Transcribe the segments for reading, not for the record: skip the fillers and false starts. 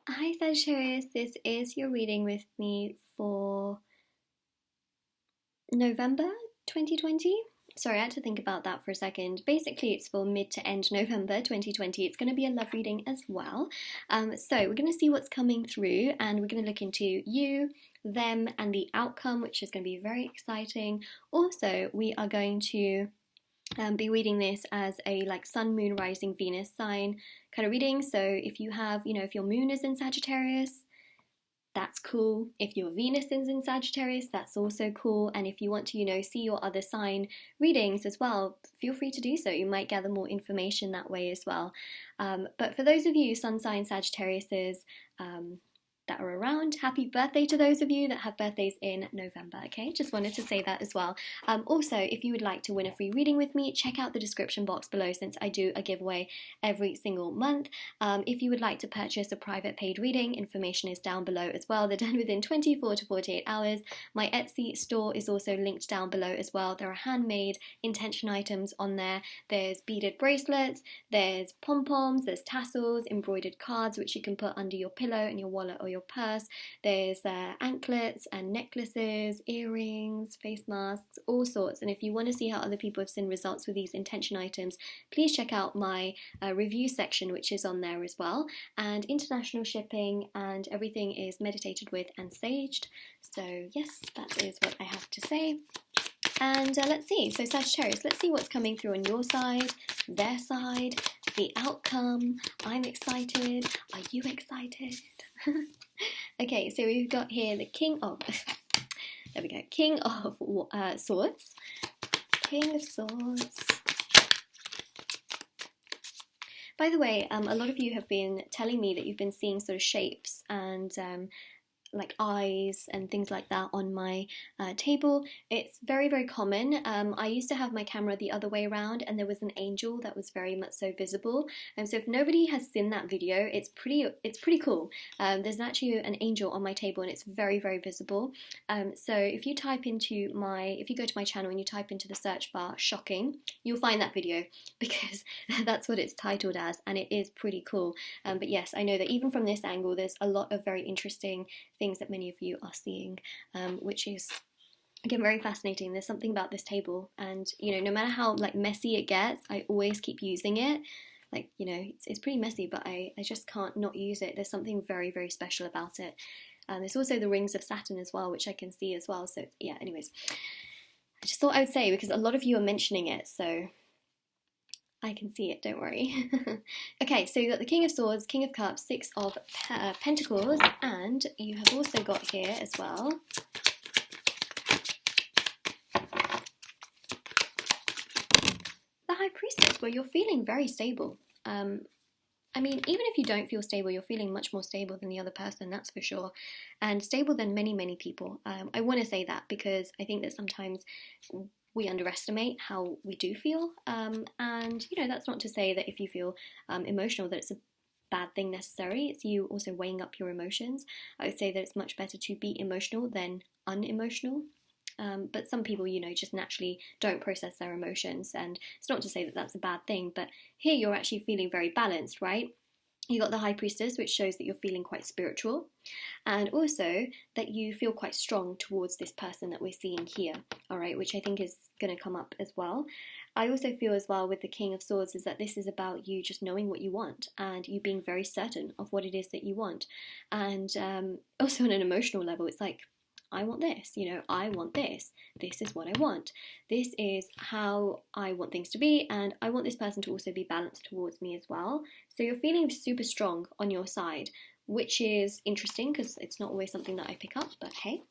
Hi Sagittarius, this is your reading with me for November 2020. Sorry, I had to think about that for a second. Basically, it's for mid to end November 2020. It's going to be a love reading as well. So we're going to see what's coming through and we're going to look into you, them, and the outcome, which is going to be very exciting. Also, we are going to be reading this as a like sun, moon, rising, Venus sign kind of reading. So if you have, if your moon is in Sagittarius, that's cool. If your Venus is in Sagittarius, that's also cool. And if you want to, see your other sign readings as well, feel free to do so. You might gather more information that way as well. But for those of you sun sign Sagittariuses, that are around. Happy birthday to those of you that have birthdays in November, okay? Just wanted to say that as well. Also, if you would like to win a free reading with me, check out the description box below since I do a giveaway every single month. If you would like to purchase a private paid reading, information is down below as well. They're done within 24 to 48 hours. My Etsy store is also linked down below as well. There are handmade intention items on there. There's beaded bracelets, there's pom-poms, there's tassels, embroidered cards which you can put under your pillow and your wallet or your purse. There's anklets and necklaces, earrings, face masks, all sorts. And if you want to see how other people have seen results with these intention items, please check out my review section, which is on there as well. And international shipping, and everything is meditated with and saged. So yes, that is what I have to say. And let's see, so Sagittarius, let's see what's coming through on your side, their side, the outcome. I'm excited. Are you excited? Okay, so we've got here the King of, there we go, King of Swords. King of Swords. By the way, a lot of you have been telling me that you've been seeing sort of shapes and like eyes and things like that on my table. It's very, very common. I used to have my camera the other way around and there was an angel that was very much so visible. And so if nobody has seen that video, it's pretty cool. There's actually an angel on my table and it's very, very visible. So if you go to my channel and you type into the search bar shocking, you'll find that video because that's what it's titled as and it is pretty cool. But yes, I know that even from this angle, there's a lot of very interesting things that many of you are seeing, which is again very fascinating. There's something about this table, and no matter how like messy it gets, I always keep using it. Like it's pretty messy, but I just can't not use it. There's something very, very special about it. There's also the rings of Saturn as well, which I can see as well. So yeah, anyways, I just thought I would say because a lot of you are mentioning it, so I can see it, don't worry. Okay, so you've got the King of Swords, King of Cups, Six of Pentacles, and you have also got here as well the High Priestess, where you're feeling very stable. I mean, even if you don't feel stable, you're feeling much more stable than the other person, that's for sure. And stable than many, many people. I want to say that because I think that sometimes we underestimate how we do feel. And, that's not to say that if you feel emotional that it's a bad thing necessarily. It's you also weighing up your emotions. I would say that it's much better to be emotional than unemotional. But some people, just naturally don't process their emotions. And it's not to say that that's a bad thing, but here you're actually feeling very balanced, right? You got the High Priestess, which shows that you're feeling quite spiritual, and also that you feel quite strong towards this person that we're seeing here, all right, which I think is going to come up as well. I also feel as well with the King of Swords is that this is about you just knowing what you want and you being very certain of what it is that you want. And also on an emotional level, it's like, I want this, I want this. This is what I want. This is how I want things to be, and I want this person to also be balanced towards me as well. So you're feeling super strong on your side, which is interesting because it's not always something that I pick up, but hey,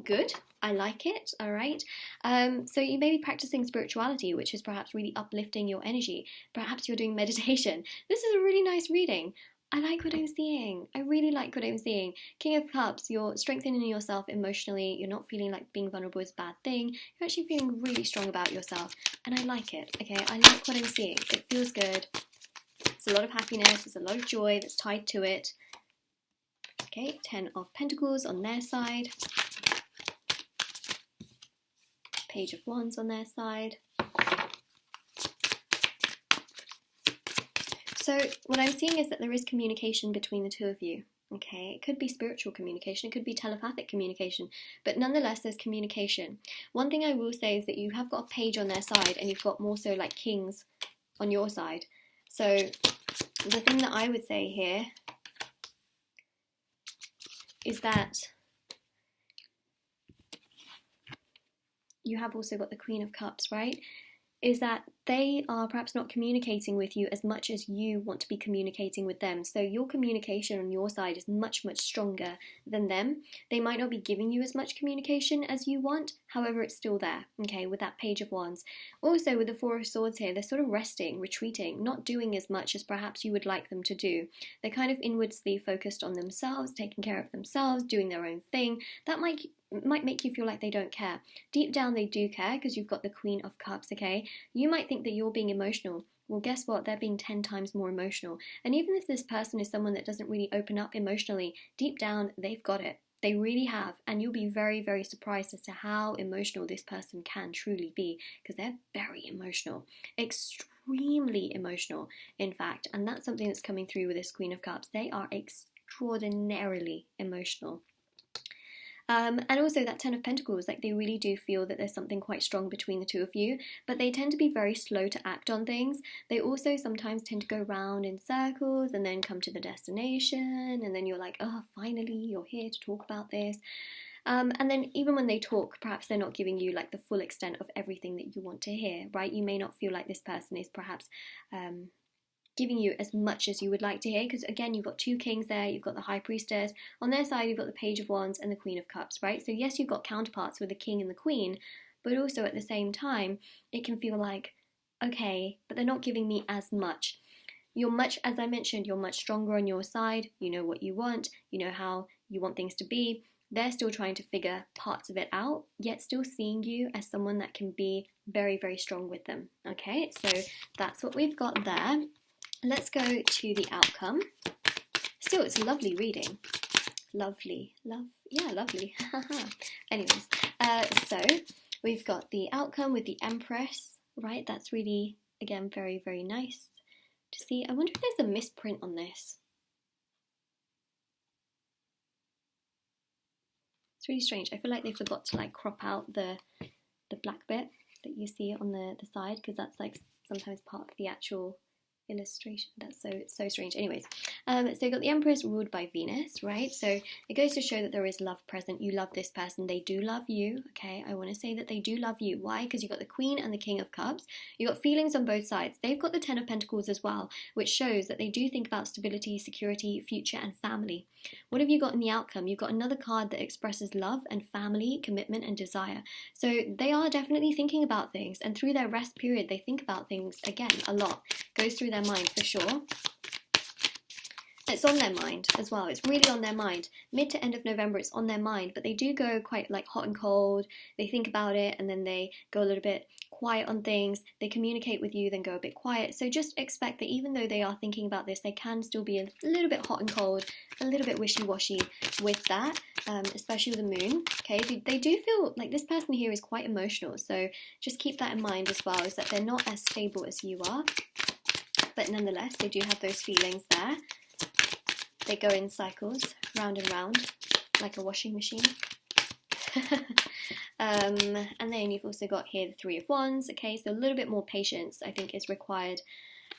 good. I like it, all right? So you may be practicing spirituality, which is perhaps really uplifting your energy. Perhaps you're doing meditation. This is a really nice reading. I like what I'm seeing. I really like what I'm seeing. King of Cups, you're strengthening yourself emotionally. You're not feeling like being vulnerable is a bad thing. You're actually feeling really strong about yourself. And I like it, okay? I like what I'm seeing. It feels good. There's a lot of happiness. There's a lot of joy that's tied to it. Okay, 10 of Pentacles on their side. Page of Wands on their side. So what I'm seeing is that there is communication between the two of you, Okay, it could be spiritual communication, it could be telepathic communication, but nonetheless, there's communication. One thing I will say is that you have got a page on their side and you've got more so like kings on your side. So the thing that I would say here is that you have also got the Queen of Cups, right? Is that they are perhaps not communicating with you as much as you want to be communicating with them. So your communication on your side is much, much stronger than them. They might not be giving you as much communication as you want, however, it's still there, okay, with that Page of Wands. Also, with the Four of Swords here, they're sort of resting, retreating, not doing as much as perhaps you would like them to do. They're kind of inwardly focused on themselves, taking care of themselves, doing their own thing. That might make you feel like they don't care. Deep down, they do care because you've got the Queen of Cups, okay? You might think that you're being emotional. Well, guess what? They're being 10 times more emotional. And even if this person is someone that doesn't really open up emotionally, deep down, they've got it. They really have. And you'll be very, very surprised as to how emotional this person can truly be, because they're very emotional. Extremely emotional, in fact. And that's something that's coming through with this Queen of Cups. They are extraordinarily emotional. And also that Ten of Pentacles, like they really do feel that there's something quite strong between the two of you, but they tend to be very slow to act on things. They also sometimes tend to go round in circles and then come to the destination, and then you're like, oh, finally, you're here to talk about this. And then even when they talk, perhaps they're not giving you like the full extent of everything that you want to hear, right? You may not feel like this person is perhaps giving you as much as you would like to hear, because again, you've got two kings there, you've got the High Priestess, on their side you've got the Page of Wands and the Queen of Cups, right? So yes, you've got counterparts with the king and the queen, but also at the same time, it can feel like, okay, but they're not giving me as much. You're much, as I mentioned, you're much stronger on your side, you know what you want, you know how you want things to be. They're still trying to figure parts of it out, yet still seeing you as someone that can be very, very strong with them, okay? So that's what we've got there. Let's go to the outcome. Still, it's a lovely reading. Lovely. Lovely. Anyways, so we've got the outcome with the Empress, right? That's really, again, very, very nice to see. I wonder if there's a misprint on this. It's really strange. I feel like they forgot to like crop out the black bit that you see on the side, because that's like sometimes part of the actual illustration. That's so strange. Anyways, so you got the Empress ruled by Venus, right? So it goes to show that there is love present. You love this person. They do love you, okay? I want to say that they do love you. Why? Because you've got the Queen and the King of Cups. You've got feelings on both sides. They've got the Ten of Pentacles as well, which shows that they do think about stability, security, future, and family. What have you got in the outcome? You've got another card that expresses love and family, commitment, and desire. So they are definitely thinking about things, and through their rest period, they think about things, again, a lot. Goes through their mind for sure. It's on their mind as well. It's really on their mind. Mid to end of November, it's on their mind, but they do go quite like hot and cold. They think about it and then they go a little bit quiet on things. They communicate with you, then go a bit quiet. So just expect that even though they are thinking about this, they can still be a little bit hot and cold, a little bit wishy-washy with that, especially with the moon. Okay, they do feel like this person here is quite emotional. So just keep that in mind as well, is that they're not as stable as you are. But nonetheless, they do have those feelings there. They go in cycles, round and round, like a washing machine. And then you've also got here the Three of Wands. Okay, so a little bit more patience, I think, is required.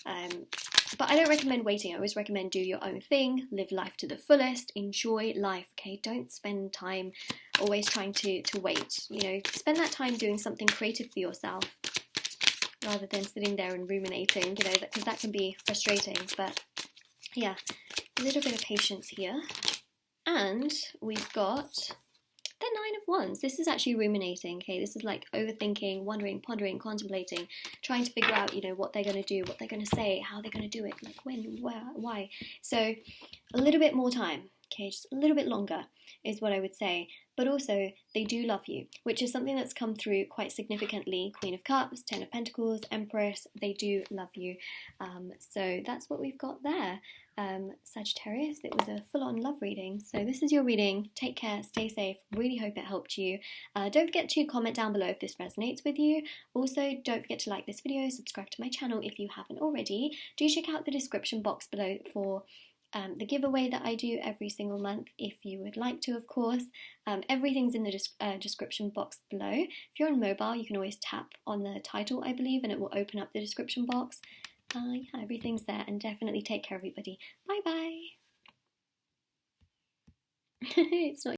But I don't recommend waiting. I always recommend do your own thing, live life to the fullest, enjoy life, okay? Don't spend time always trying to wait. You know, spend that time doing something creative for yourself, rather than sitting there and ruminating, you know, because that can be frustrating. But yeah, a little bit of patience here. And we've got the Nine of Wands. This is actually ruminating, okay? This is like overthinking, wondering, pondering, contemplating, trying to figure out, you know, what they're going to do, what they're going to say, how they're going to do it, like when, where, why. So a little bit more time, okay? Just a little bit longer is what I would say. But also, they do love you, which is something that's come through quite significantly. Queen of Cups, Ten of Pentacles, Empress, they do love you. So that's what we've got there. Sagittarius, it was a full-on love reading. So this is your reading. Take care, stay safe. Really hope it helped you. Don't forget to comment down below if this resonates with you. Also, don't forget to like this video, subscribe to my channel if you haven't already. Do check out the description box below for the giveaway that I do every single month if you would like to, of course. Everything's in the description box below. If you're on mobile, you can always tap on the title, I believe, and it will open up the description box. Yeah, everything's there, and definitely take care, everybody. Bye bye. It's not